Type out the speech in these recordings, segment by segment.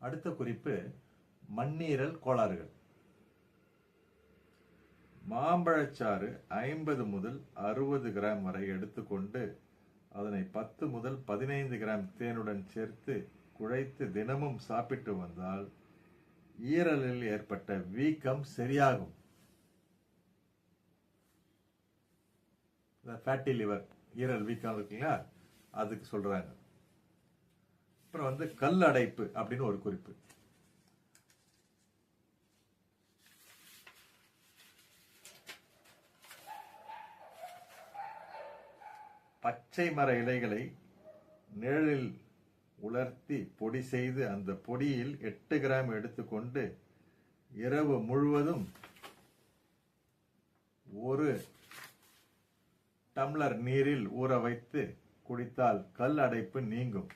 அடுத்த குறிப்பு மண்ணீரல் கோளாறுகள். மாம்பழச்சாறு 50 முதல் 60 கிராம் வரை எடுத்துக்கொண்டு அதனை 10 முதல் 15 கிராம் தேனுடன் சேர்த்து குழைத்து தினமும் சாப்பிட்டு வந்தால் ஈரலில் ஏற்பட்ட வீக்கம் சரியாகும். ஃபேட்டி லிவர், ஈரல் வீக்கம் இருக்குங்களா, அதுக்கு சொல்றாங்க. அப்புறம் கல் அடைப்பு அப்படின்னு ஒரு குறிப்பு. பச்சை மர இலைகளை நிழலில் உலர்த்தி பொடி செய்து அந்த பொடியில் 8 கிராம் எடுத்துக்கொண்டு இரவு முழுவதும் 1 டம்ளர் நீரில் ஊற வைத்து குடித்தால் கல் அடைப்பு நீங்கும்.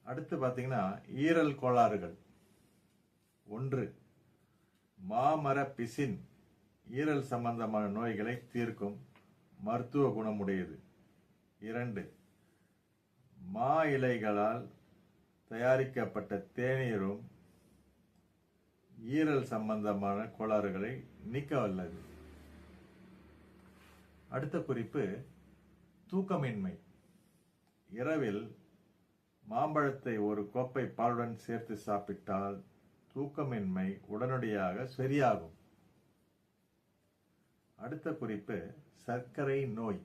அடுத்து பார்த்தீங்கன்னா ஈரல் கோளாறுகள். 1. மாமர பிசின் ஈரல் சம்பந்தமான நோய்களை தீர்க்கும் மருத்துவ குணமுடையது. 2. மா இலைகளால் தயாரிக்கப்பட்ட தேநீரும் ஈரல் சம்பந்தமான கோளாறுகளை நீக்க வல்லது. அடுத்த குறிப்பு தூக்கமின்மை. இரவில் மாம்பழத்தை 1 கோப்பை பாலுடன் சேர்த்து சாப்பிட்டால் தூக்கமின்மை உடனடியாக சரியாகும். அடுத்த குறிப்பு சர்க்கரை நோய்.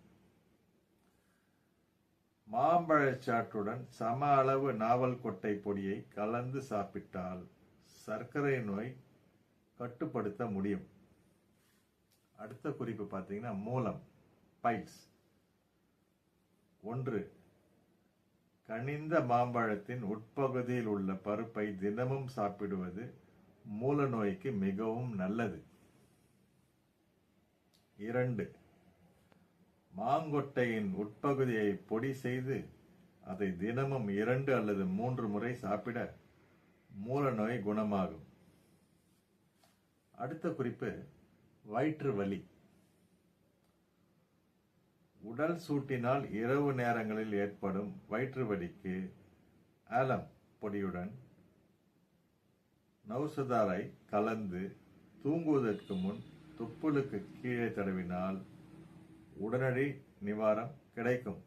மாம்பழச்சாற்றுடன் சம அளவு நாவல் கொட்டை பொடியை கலந்து சாப்பிட்டால் சர்க்கரை நோய் கட்டுப்படுத்த முடியும். அடுத்த குறிப்பு பார்த்தீங்கன்னா மூலம், பைல்ஸ். 1. கனிந்த மாம்பழத்தின் உட்பகுதியில் உள்ள பருப்பை தினமும் சாப்பிடுவது மூல நோய்க்கு மிகவும் நல்லது. 2. மாங்கொட்டையின் உட்பகுதியை பொடி செய்து அதை தினமும் 2 அல்லது 3 முறை சாப்பிட மூல நோய் குணமாகும். அடுத்த குறிப்பு வயிற்று வலி. உடல் சூட்டினால் இரவு நேரங்களில் ஏற்படும் வயிற்று வலிக்கு ஆலம் பொடியுடன் நௌசதாரை கலந்து தூங்குவதற்கு முன் தொப்புளுக்கு கீழே தடவினால் உடனடி நிவாரணம் கிடைக்கும்.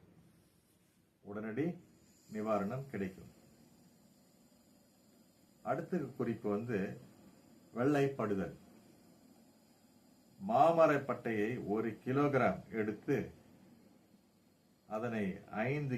அடுத்த குறிப்பு வெள்ளைப்படுதல். மாமரப்பட்டையை 1 கிலோகிராம் எடுத்து அதனை 5